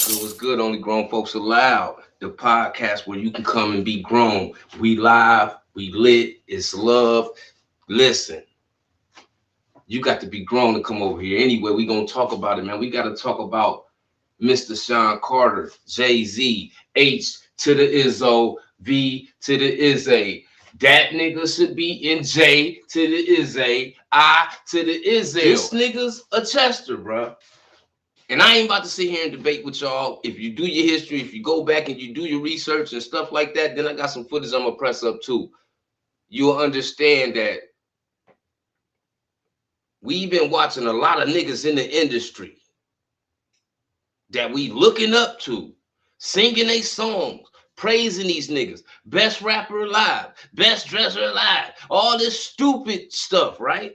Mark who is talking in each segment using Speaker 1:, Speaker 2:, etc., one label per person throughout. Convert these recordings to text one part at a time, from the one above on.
Speaker 1: What's good? Only grown folks allowed. The podcast where you can come and be grown. We live, we lit, it's love. Listen, you got to be grown to come over here. Anyway, we gonna talk about it, man. We gotta talk about Mr. Sean Carter, Jay-Z, H to the Izzo, V to the Izzy. That nigga should be in J to the Izzy, I to the Izzy. This nigga's a Chester, bro. And I ain't about to sit here and debate with y'all. If you do your history, if you go back and you do your research and stuff like that, then I got some footage I'm gonna press up too. You'll understand that we've been watching a lot of niggas in the industry that we looking up to, singing they songs, praising these niggas, best rapper alive, best dresser alive, all this stupid stuff, right?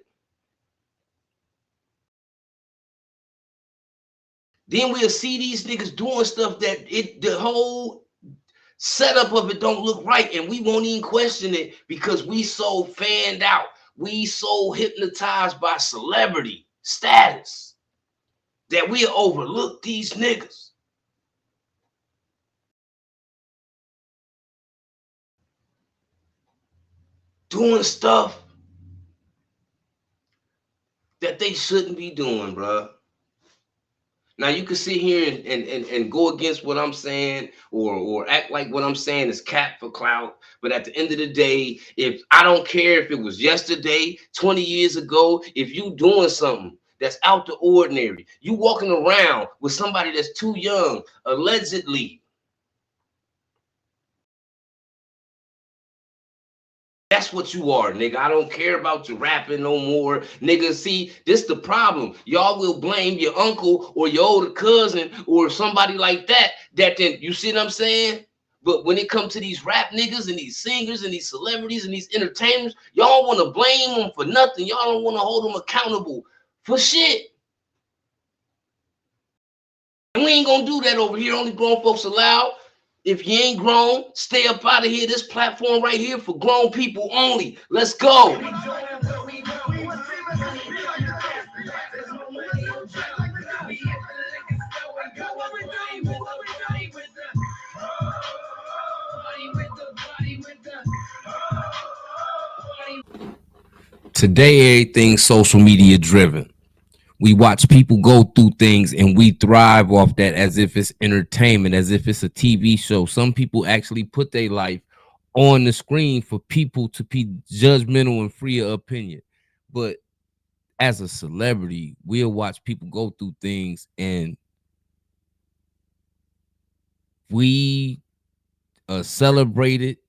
Speaker 1: Then we'll see these niggas doing stuff that the whole setup of it don't look right, and we won't even question it because we so fanned out, we so hypnotized by celebrity status that we overlook these niggas. Doing stuff that they shouldn't be doing, bro. Now you can sit here and go against what I'm saying or act like what I'm saying is cap for clout. But at the end of the day, if I don't care if it was yesterday, 20 years ago, if you doing something that's out the ordinary, you walking around with somebody that's too young, allegedly. That's what you are, nigga. I don't care about your rapping no more, nigga. See, this the problem. Y'all will blame your uncle or your older cousin or somebody like that. That then you see what I'm saying? But when it comes to these rap niggas and these singers and these celebrities and these entertainers, y'all want to blame them for nothing. Y'all don't want to hold them accountable for shit. And we ain't gonna do that over here. Only grown folks allowed. If you ain't grown, stay up out of here. This platform right here for grown people only. Let's go. Today, everything's social media driven. We watch people go through things and we thrive off that as if it's entertainment, as if it's a TV show. Some people actually put their life on the screen for people to be judgmental and free of opinion. But as a celebrity, we'll watch people go through things and we celebrate it.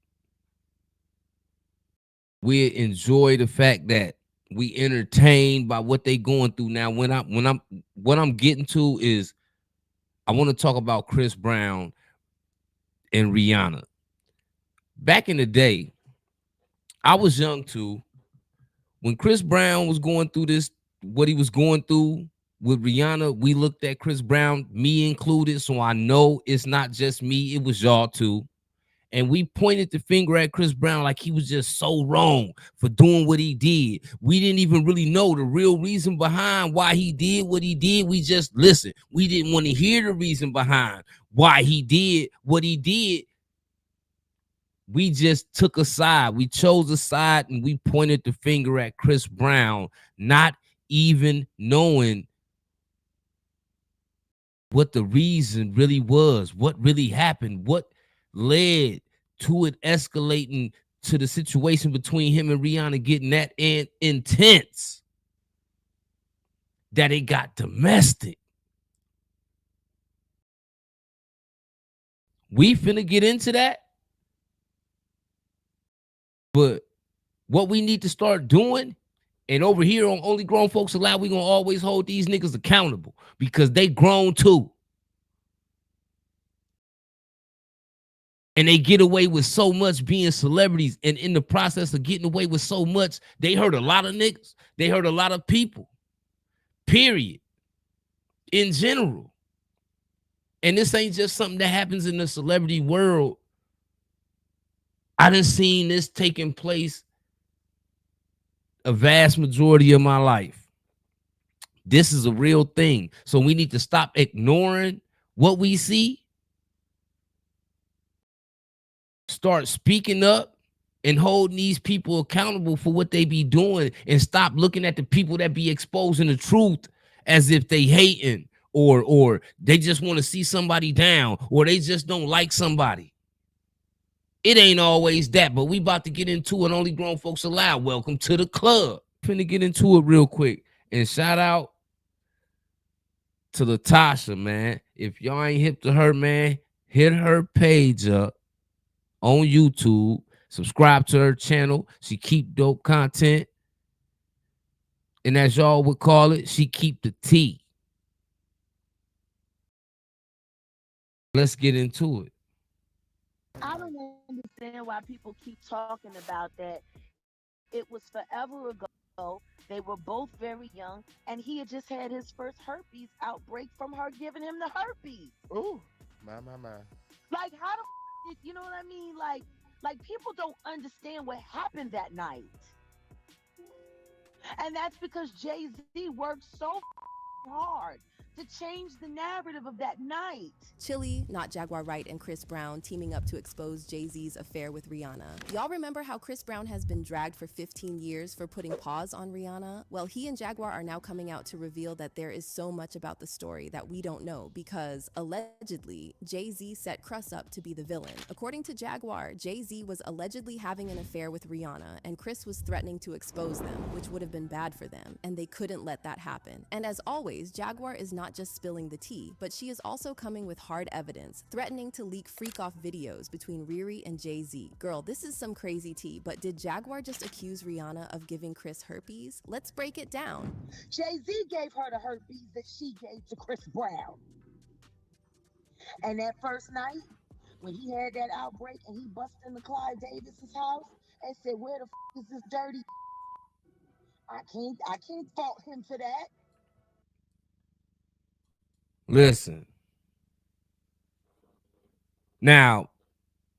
Speaker 1: We enjoy the fact that we entertained by what they going through. Now, what I'm getting to is I want to talk about Chris Brown and Rihanna. Back in the day, I was young too. When Chris Brown was going through this, what he was going through with Rihanna, we looked at Chris Brown, me included, so I know it's not just me, it was y'all too. And we pointed the finger at Chris Brown like he was just so wrong for doing what he did. We didn't even really know the real reason behind why he did what he did. We just listened. We didn't want to hear the reason behind why he did what he did. We just took a side. We chose a side and we pointed the finger at Chris Brown, not even knowing what the reason really was, what really happened, what led to it escalating to the situation between him and Rihanna getting that intense that it got domestic. We finna get into that. But what we need to start doing, and over here on Only Grown Folks Allowed, we gonna always hold these niggas accountable because they grown too. And they get away with so much being celebrities. And in the process of getting away with so much, they hurt a lot of niggas. They hurt a lot of people. Period. In general. And this ain't just something that happens in the celebrity world. I done seen this taking place a vast majority of my life. This is a real thing. So we need to stop ignoring what we see, start speaking up and holding these people accountable for what they be doing, and stop looking at the people that be exposing the truth as if they hating, or they just want to see somebody down, or they just don't like somebody. It ain't always that, but we about to get into it. Only grown folks allowed. Welcome to the club. Finna get into it real quick. And shout out to Latasha, man. If y'all ain't hip to her, man, hit her page up on YouTube. Subscribe to her channel. She keep dope content. And as y'all would call it, she keep the tea. Let's get into it.
Speaker 2: I don't understand why people keep talking about that. It was forever ago. They were both very young, and he had just had his first herpes outbreak from her giving him the herpes.
Speaker 3: Ooh, my.
Speaker 2: Like, how the you know what I mean? Like people don't understand what happened that night, and that's because Jay Z worked so hard to change the narrative of that night.
Speaker 4: Chili, not Jaguar Wright, and Chris Brown teaming up to expose Jay-Z's affair with Rihanna. Y'all remember how Chris Brown has been dragged for 15 years for putting pause on Rihanna? Well, he and Jaguar are now coming out to reveal that there is so much about the story that we don't know because, allegedly, Jay-Z set Cruss up to be the villain. According to Jaguar, Jay-Z was allegedly having an affair with Rihanna, and Chris was threatening to expose them, which would have been bad for them, and they couldn't let that happen. And as always, Jaguar is not just spilling the tea, but she is also coming with hard evidence, threatening to leak freak-off videos between Riri and Jay-Z. Girl, this is some crazy tea, but did Jaguar just accuse Rihanna of giving Chris herpes? Let's break it down.
Speaker 2: Jay Z gave her the herpes that she gave to Chris Brown. And that first night, when he had that outbreak and he busted into Clyde Davis's house and said, "Where the is this dirty?" I can't fault him for that.
Speaker 1: Listen. Now,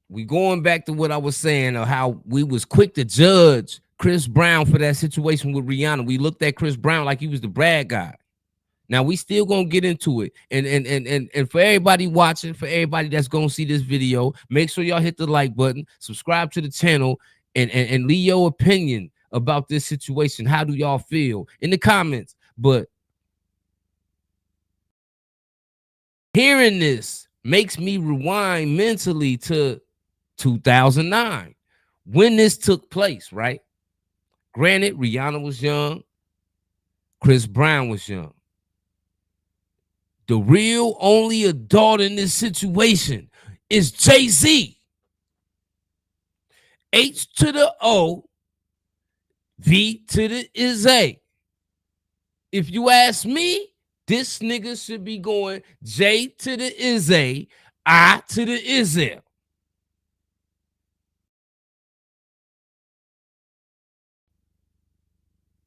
Speaker 1: we going back to what I was saying of how we was quick to judge Chris Brown for that situation with Rihanna. We looked at Chris Brown like he was the bad guy. Now we still gonna get into it. And for everybody watching, for everybody that's gonna see this video, make sure y'all hit the like button, subscribe to the channel, and leave your opinion about this situation. How do y'all feel in the comments? But hearing this makes me rewind mentally to 2009 when this took place, right? Granted, Rihanna was young, Chris Brown was young. The real only adult in this situation is Jay-Z. H to the O, V to the is A. If you ask me, this nigga should be going J to the is A, I to the is L.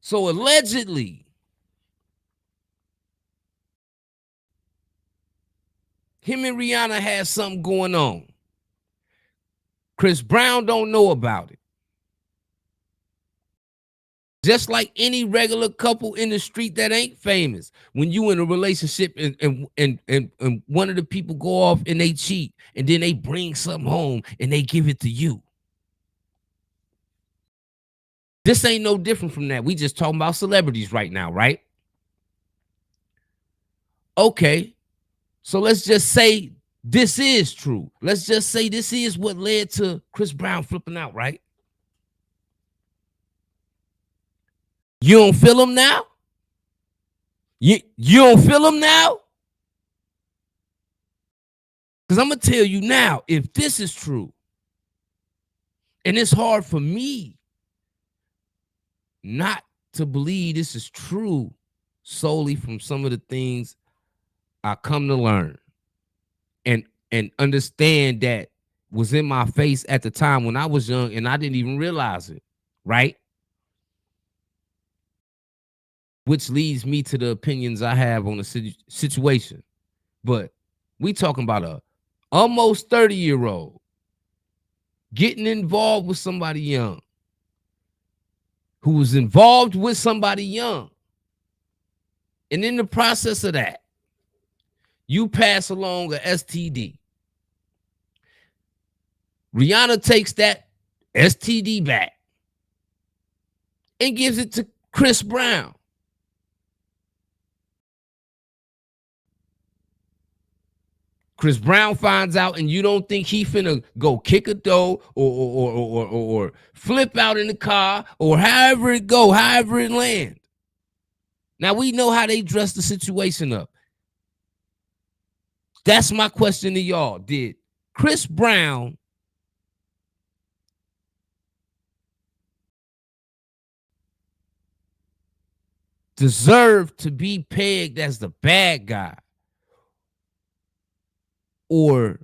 Speaker 1: So allegedly, him and Rihanna had something going on. Chris Brown don't know about it. Just like any regular couple in the street that ain't famous, when you in a relationship and one of the people go off and they cheat, and then they bring something home and they give it to you. This ain't no different from that. We just talking about celebrities right now, right? Okay, so let's just say this is true. Let's just say this is what led to Chris Brown flipping out, right? You don't feel him now? You don't feel him now? Because I'm going to tell you now, if this is true, and it's hard for me not to believe this is true solely from some of the things I come to learn and understand that was in my face at the time when I was young and I didn't even realize it, right? Which leads me to the opinions I have on the situation. But we talking about a almost 30-year-old getting involved with somebody young, who was involved with somebody young. And in the process of that, You pass along a STD. Rihanna takes that STD back and gives it to Chris Brown. Chris Brown finds out, and you don't think he finna go kick a door or flip out in the car or however it go, however it land. Now we know how they dress the situation up. That's my question to y'all. Did Chris Brown deserve to be pegged as the bad guy? Or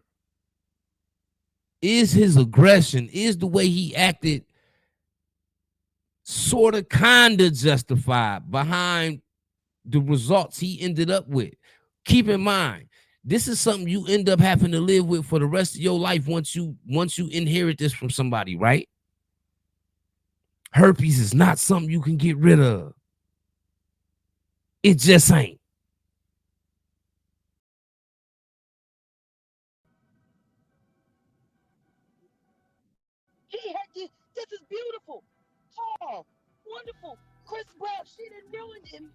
Speaker 1: is his aggression, is the way he acted sort of kind of justified behind the results he ended up with? Keep in mind, this is something you end up having to live with for the rest of your life once you inherit this from somebody, right? Herpes is not something you can get rid of. It just ain't.
Speaker 2: He had this is beautiful, tall, wonderful. Chris Brown, she done ruined him.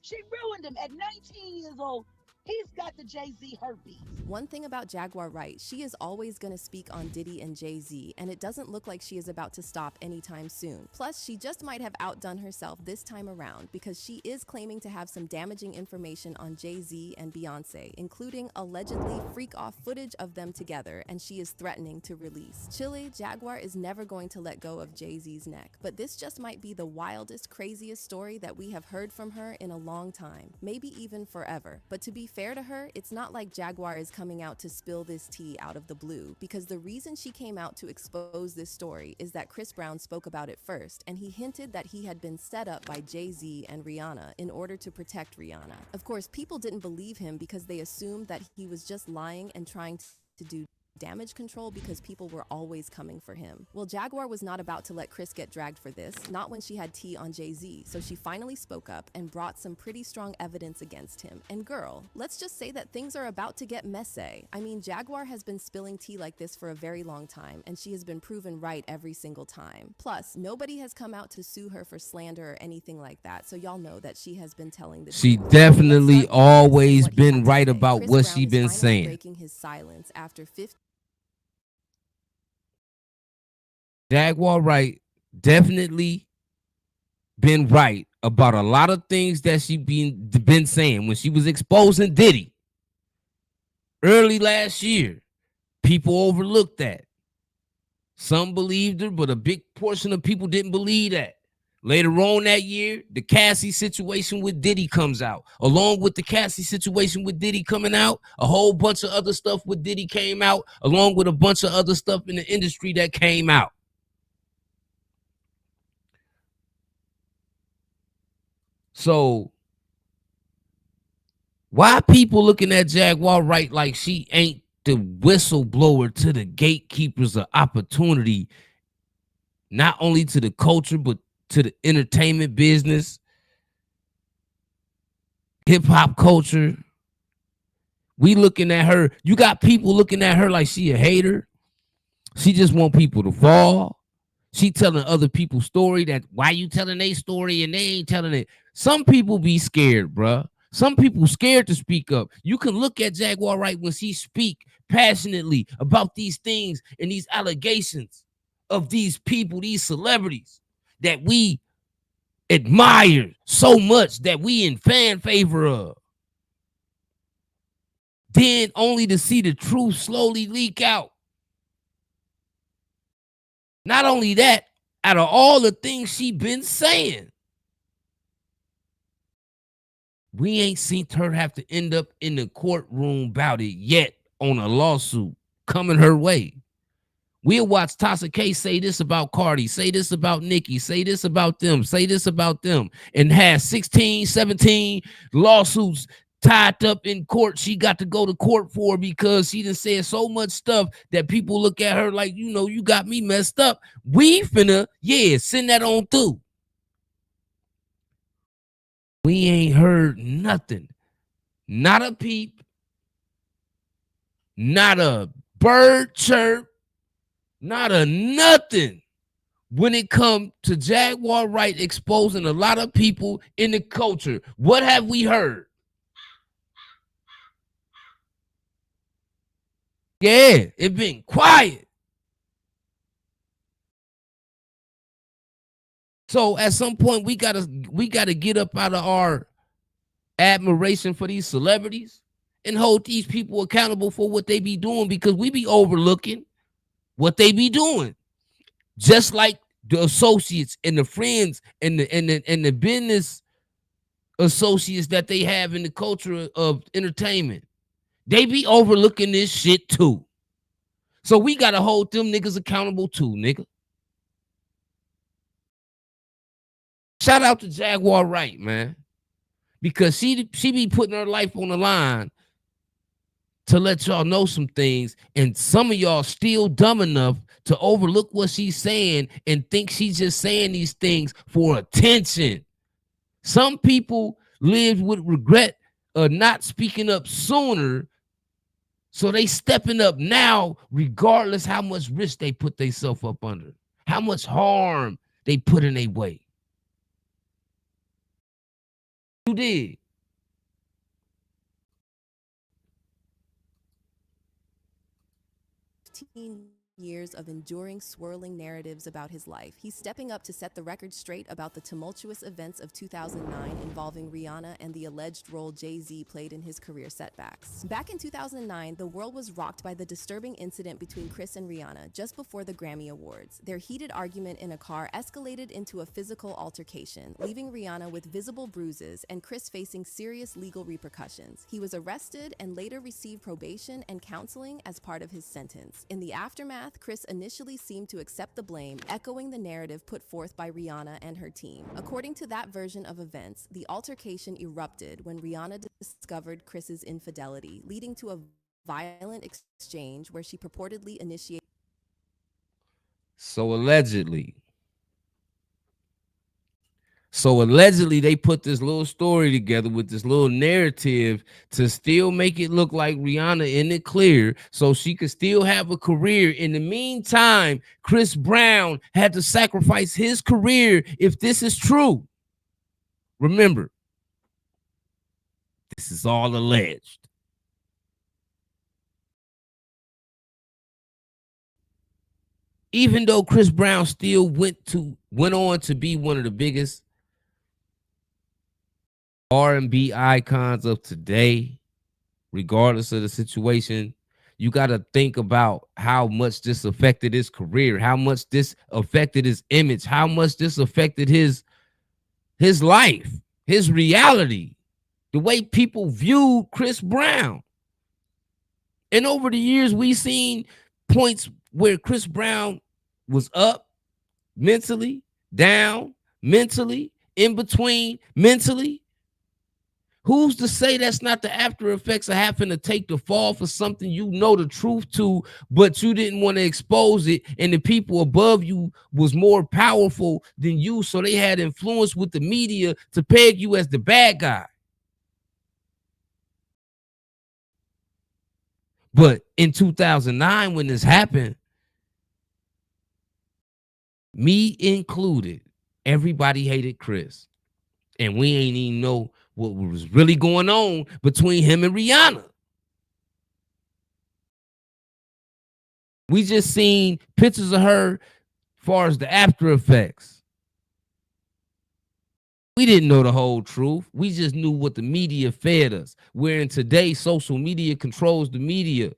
Speaker 2: She ruined him at 19 years old. He's got the Jay-Z herpes.
Speaker 4: One thing about Jaguar Wright, she is always going to speak on Diddy and Jay-Z, and it doesn't look like she is about to stop anytime soon. Plus, she just might have outdone herself this time around because she is claiming to have some damaging information on Jay-Z and Beyonce, including allegedly freak-off footage of them together, and she is threatening to release. Chile, Jaguar is never going to let go of Jay-Z's neck, but this just might be the wildest, craziest story that we have heard from her in a long time, maybe even forever. But to be fair to her, it's not like Jaguar is coming out to spill this tea out of the blue, because the reason she came out to expose this story is that Chris Brown spoke about it first, and he hinted that he had been set up by Jay-Z and Rihanna in order to protect Rihanna. Of course, people didn't believe him because they assumed that he was just lying and trying to do damage control because people were always coming for him. Well, Jaguar was not about to let Chris get dragged for this, not when she had tea on Jay-Z, so she finally spoke up and brought some pretty strong evidence against him. And girl, let's just say that things are about to get messy. I mean, Jaguar has been spilling tea like this for a very long time, and she has been proven right every single time. Plus, nobody has come out to sue her for slander or anything like that, so y'all know that she has been telling the
Speaker 1: She
Speaker 4: truth. So let's
Speaker 1: definitely
Speaker 4: start with Chris and
Speaker 1: always
Speaker 4: what he had
Speaker 1: been
Speaker 4: to
Speaker 1: right
Speaker 4: say.
Speaker 1: about
Speaker 4: Chris
Speaker 1: what
Speaker 4: Brown
Speaker 1: she
Speaker 4: is
Speaker 1: been
Speaker 4: finally
Speaker 1: saying.
Speaker 4: breaking his silence after 15
Speaker 1: Jaguar Wright definitely been right about a lot of things that she been saying when she was exposing Diddy early last year. People overlooked that. Some believed her, but a big portion of people didn't believe that. Later on that year, the Cassie situation with Diddy comes out. Along with the Cassie situation with Diddy coming out, a whole bunch of other stuff with Diddy came out, along with a bunch of other stuff in the industry that came out. So why people looking at Jaguar Wright like she ain't the whistleblower to the gatekeepers of opportunity, not only to the culture, but to the entertainment business, hip hop culture? We looking at her. You got people looking at her like she a hater. She just want people to fall. She telling other people's story. That why you telling their story and they ain't telling it. Some people be scared, bruh. Some people scared to speak up. You can look at Jaguar Wright when she speak passionately about these things and these allegations of these people, these celebrities that we admire so much, that we in fan favor of. Then only to see the truth slowly leak out. Not only that, out of all the things she been saying, we ain't seen her have to end up in the courtroom about it yet on a lawsuit coming her way. We'll watch Tasha K say this about Cardi, say this about Nicki, say this about them, say this about them, and has 16, 17 lawsuits tied up in court she got to go to court for because she done said so much stuff that people look at her like, you know, you got me messed up. We finna, send that on through. We ain't heard nothing. Not a peep. Not a bird chirp, not a nothing when it comes to Jaguar Wright exposing a lot of people in the culture. What have we heard? Yeah, it been quiet. So at some point we gotta get up out of our admiration for these celebrities and hold these people accountable for what they be doing, because we be overlooking what they be doing. Just like the associates and the friends and the business associates that they have in the culture of entertainment. They be overlooking this shit too. So we gotta hold them niggas accountable too, nigga. Shout out to Jaguar Wright, man. Because she be putting her life on the line to let y'all know some things, and some of y'all still dumb enough to overlook what she's saying and think she's just saying these things for attention. Some people lived with regret of not speaking up sooner, so they stepping up now, regardless how much risk they put themselves up under, how much harm they put in their way. You did.
Speaker 4: 15 years of enduring, swirling narratives about his life, he's stepping up to set the record straight about the tumultuous events of 2009 involving Rihanna and the alleged role Jay-Z played in his career setbacks. Back in 2009, the world was rocked by the disturbing incident between Chris and Rihanna just before the Grammy Awards. Their heated argument in a car escalated into a physical altercation, leaving Rihanna with visible bruises and Chris facing serious legal repercussions. He was arrested and later received probation and counseling as part of his sentence. In the aftermath, Chris initially seemed to accept the blame, echoing the narrative put forth by Rihanna and her team. According to that version of events, the altercation erupted when Rihanna discovered Chris's infidelity, leading to a violent exchange where she purportedly initiated.
Speaker 1: So allegedly, So allegedly, they put this little story together with this little narrative to still make it look like Rihanna in the clear, so she could still have a career. In the meantime, Chris Brown had to sacrifice his career if this is true. Remember, this is all alleged. Even though Chris Brown still went on to be one of the biggest R&B icons of today, regardless of the situation, you got to think about how much this affected his career, how much this affected his image, how much this affected his life, his reality, the way people viewed Chris Brown. And over the years, we've seen points where Chris Brown was up mentally, down mentally, in between mentally. Who's to say that's not the after effects of having to take the fall for something you know the truth to, but you didn't want to expose it, and the people above you was more powerful than you, so they had influence with the media to peg you as the bad guy. But in 2009, when this happened, me included, everybody hated Chris, and we ain't even know what was really going on between him and Rihanna. We just seen pictures of her far as the after effects. We didn't know the whole truth. We just knew what the media fed us. Wherein today, social media controls the media.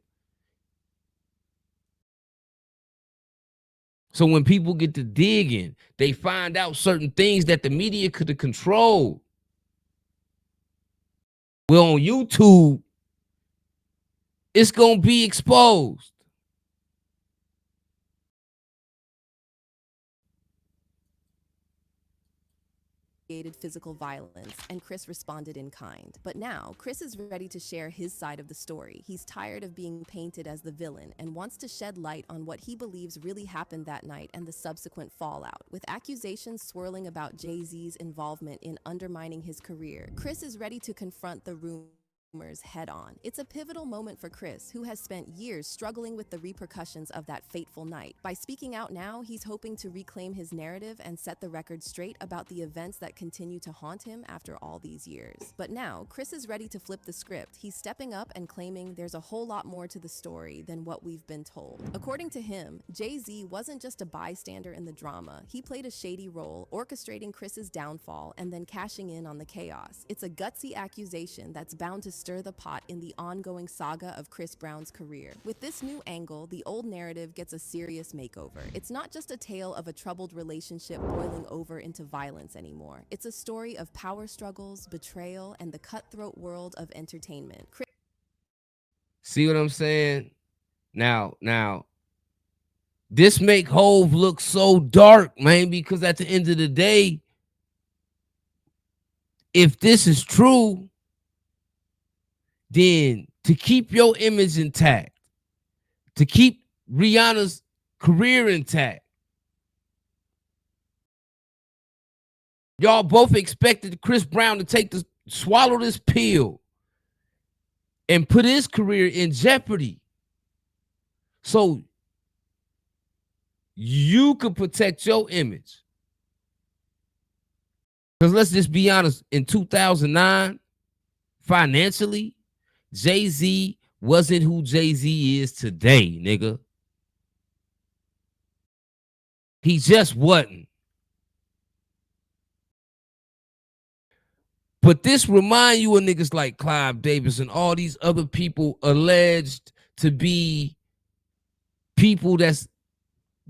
Speaker 1: So when people get to digging, they find out certain things that the media could have controlled. Well, on YouTube, it's going to be exposed.
Speaker 4: Physical violence, and Chris responded in kind. But now, Chris is ready to share his side of the story. He's tired of being painted as the villain and wants to shed light on what he believes really happened that night and the subsequent fallout. With accusations swirling about Jay-Z's involvement in undermining his career, Chris is ready to confront the rumors rumors head on. It's a pivotal moment for Chris, who has spent years struggling with the repercussions of that fateful night. By speaking out now, he's hoping to reclaim his narrative and set the record straight about the events that continue to haunt him after all these years. But now, Chris is ready to flip the script. He's stepping up and claiming there's a whole lot more to the story than what we've been told. According to him, Jay-Z wasn't just a bystander in the drama. He played a shady role, orchestrating Chris's downfall and then cashing in on the chaos. It's a gutsy accusation that's bound to stir the pot in the ongoing saga of Chris Brown's career. With this new angle, the old narrative gets a serious makeover. It's not just a tale of a troubled relationship boiling over into violence anymore. It's a story of power struggles, betrayal, and the cutthroat world of entertainment.
Speaker 1: See what I'm saying? Now, this make Hove look so dark, man, because at the end of the day, if this is true, then to keep your image intact, to keep Rihanna's career intact, y'all both expected Chris Brown to swallow this pill and put his career in jeopardy. So you could protect your image. Because let's just be honest, in 2009, financially, Jay-Z wasn't who Jay-Z is today, nigga. He just wasn't. But this remind you of niggas like Clive Davis and all these other people alleged to be people that's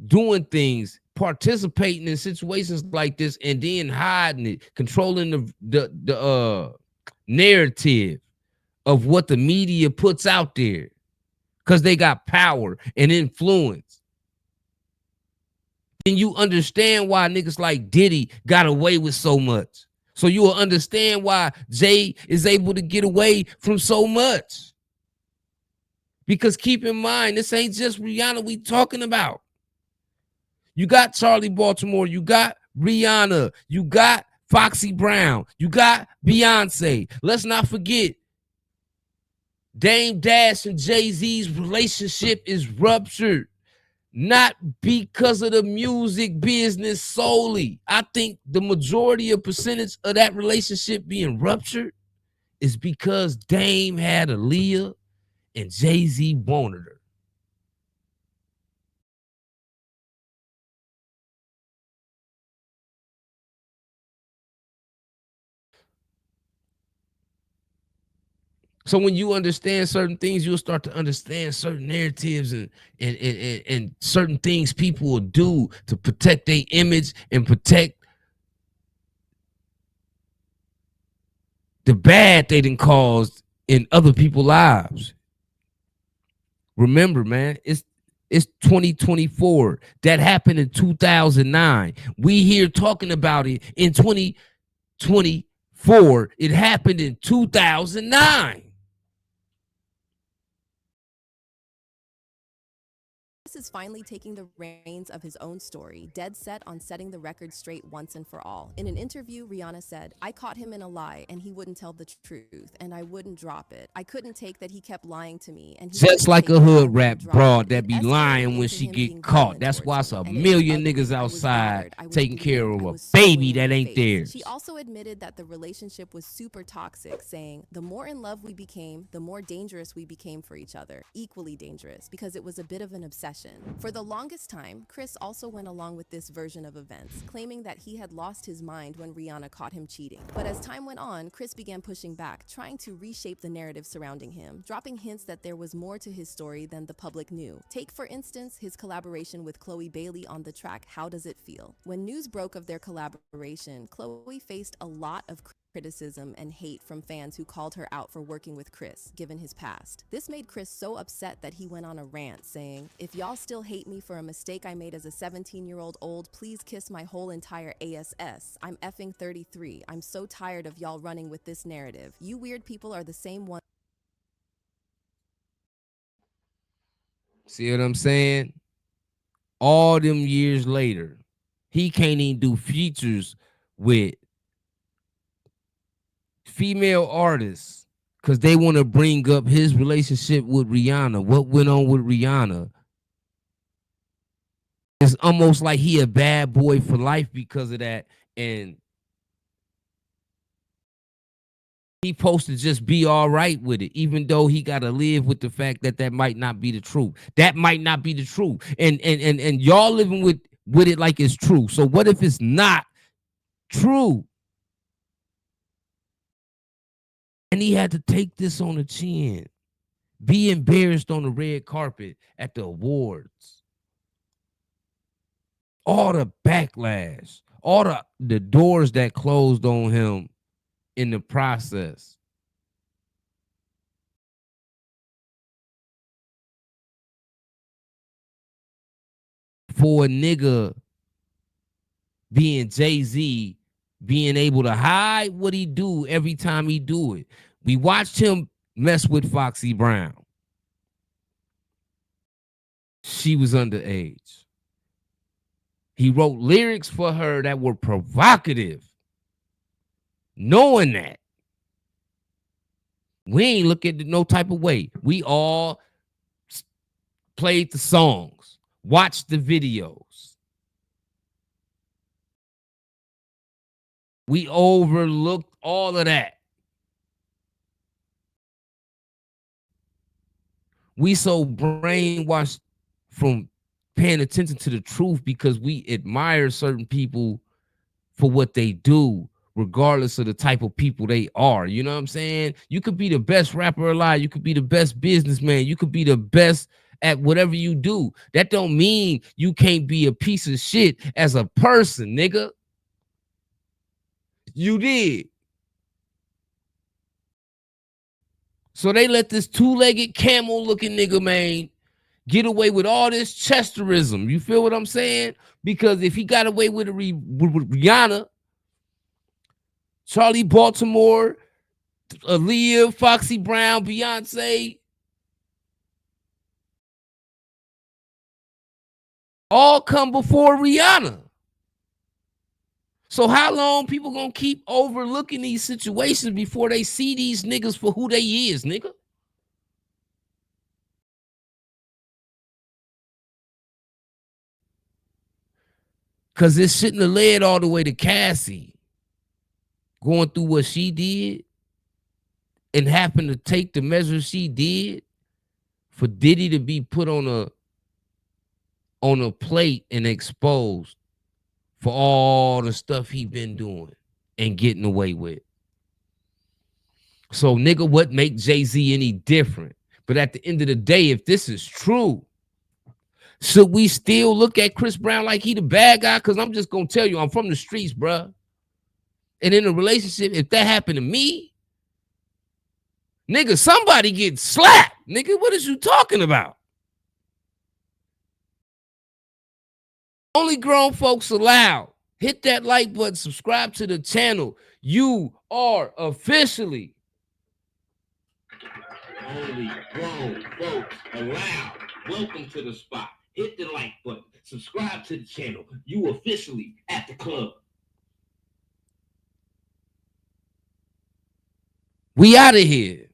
Speaker 1: doing things, participating in situations like this, and then hiding it, controlling the narrative of what the media puts out there, because they got power and influence. Then you understand why niggas like Diddy got away with so much. So you will understand why Jay is able to get away from so much. Because keep in mind, this ain't just Rihanna we talking about. You got Charlie Baltimore, you got Rihanna, you got Foxy Brown, you got Beyonce. Let's not forget, Dame Dash and Jay-Z's relationship is ruptured, not because of the music business solely. I think the majority of percentage of that relationship being ruptured is because Dame had Aaliyah and Jay-Z wanted her. So when you understand certain things, you'll start to understand certain narratives and certain things people will do to protect their image and protect the bad they done caused in other people's lives. Remember, man, it's 2024. That happened in 2009. We here talking about it in 2024. It happened in 2009.
Speaker 4: Chris is finally taking the reins of his own story, dead set on setting the record straight once and for all. In an interview, Rihanna said, "I caught him in a lie and he wouldn't tell the truth, and I wouldn't drop it. I couldn't take that he kept lying to me, and he
Speaker 1: Just
Speaker 4: couldn't
Speaker 1: like
Speaker 4: take
Speaker 1: a
Speaker 4: that I
Speaker 1: hood rap
Speaker 4: wouldn't drop
Speaker 1: broad
Speaker 4: it.
Speaker 1: that
Speaker 4: It
Speaker 1: be
Speaker 4: escalated
Speaker 1: lying when
Speaker 4: into
Speaker 1: she
Speaker 4: him
Speaker 1: get
Speaker 4: being
Speaker 1: caught.
Speaker 4: violent
Speaker 1: That's why
Speaker 4: towards
Speaker 1: it's a
Speaker 4: me, and it was
Speaker 1: million
Speaker 4: ugly.
Speaker 1: niggas
Speaker 4: I was
Speaker 1: outside
Speaker 4: battered. I was
Speaker 1: taking care
Speaker 4: bleeding.
Speaker 1: of
Speaker 4: I
Speaker 1: a
Speaker 4: was
Speaker 1: baby
Speaker 4: swollen in
Speaker 1: that
Speaker 4: the
Speaker 1: ain't
Speaker 4: face."
Speaker 1: theirs.
Speaker 4: She also admitted that the relationship was super toxic, saying, "The more in love we became, the more dangerous we became for each other. Equally dangerous, because it was a bit of an obsession." For the longest time, Chris also went along with this version of events, claiming that he had lost his mind when Rihanna caught him cheating. But as time went on, Chris began pushing back, trying to reshape the narrative surrounding him, dropping hints that there was more to his story than the public knew. Take, for instance, his collaboration with Chloe Bailey on the track How Does It Feel? When news broke of their collaboration, Chloe faced a lot of criticism and hate from fans who called her out for working with Chris, given his past. This made Chris so upset that he went on a rant, saying, "If y'all still hate me for a mistake I made as a 17-year-old old, please kiss my whole entire ass. I'm effing 33. I'm so tired of y'all running with this narrative. You weird people are the same one."
Speaker 1: See what I'm saying? All them years later, he can't even do features with female artists because they want to bring up his relationship with Rihanna. What went on with Rihanna? It's almost like he a bad boy for life because of that. And he supposed to just be all right with it, even though he got to live with the fact that that might not be the truth. That might not be the truth. And y'all living with it like it's true. So what if it's not true? And he had to take this on the chin, be embarrassed on the red carpet at the awards, all the backlash, all the doors that closed on him in the process. For a nigga being Jay-Z, being able to hide what he do every time he do it. We watched him mess with Foxy Brown. She was underage. He wrote lyrics for her that were provocative. Knowing that, we ain't look at it no type of way. We all played the songs, watched the videos. We overlooked all of that. We so brainwashed from paying attention to the truth because we admire certain people for what they do, regardless of the type of people they are. You know what I'm saying? You could be the best rapper alive. You could be the best businessman. You could be the best at whatever you do. That don't mean you can't be a piece of shit as a person, nigga. You did. So they let this two-legged camel looking nigga, man, get away with all this Chesterism. You feel what I'm saying? Because if he got away with, with Rihanna, Charlie Baltimore, Aaliyah, Foxy Brown, Beyonce, all come before Rihanna. So how long people gonna keep overlooking these situations before they see these niggas for who they is, nigga? Cause it shouldn't have led all the way to Cassie going through what she did and happened to take the measures she did for Diddy to be put on a plate and exposed for all the stuff he been doing and getting away with. So nigga, what make Jay-Z any different? But at the end of the day, if this is true, should we still look at Chris Brown like he the bad guy? Because I'm just gonna tell you, I'm from the streets, bruh. And in a relationship, if that happened to me, nigga, somebody get slapped. Nigga, what is you talking about? Only grown folks allowed. Hit that like button, subscribe to the channel. You are officially only grown folks allowed. Welcome to the spot. Hit the like button, subscribe to the channel. You officially at the club. We out of here.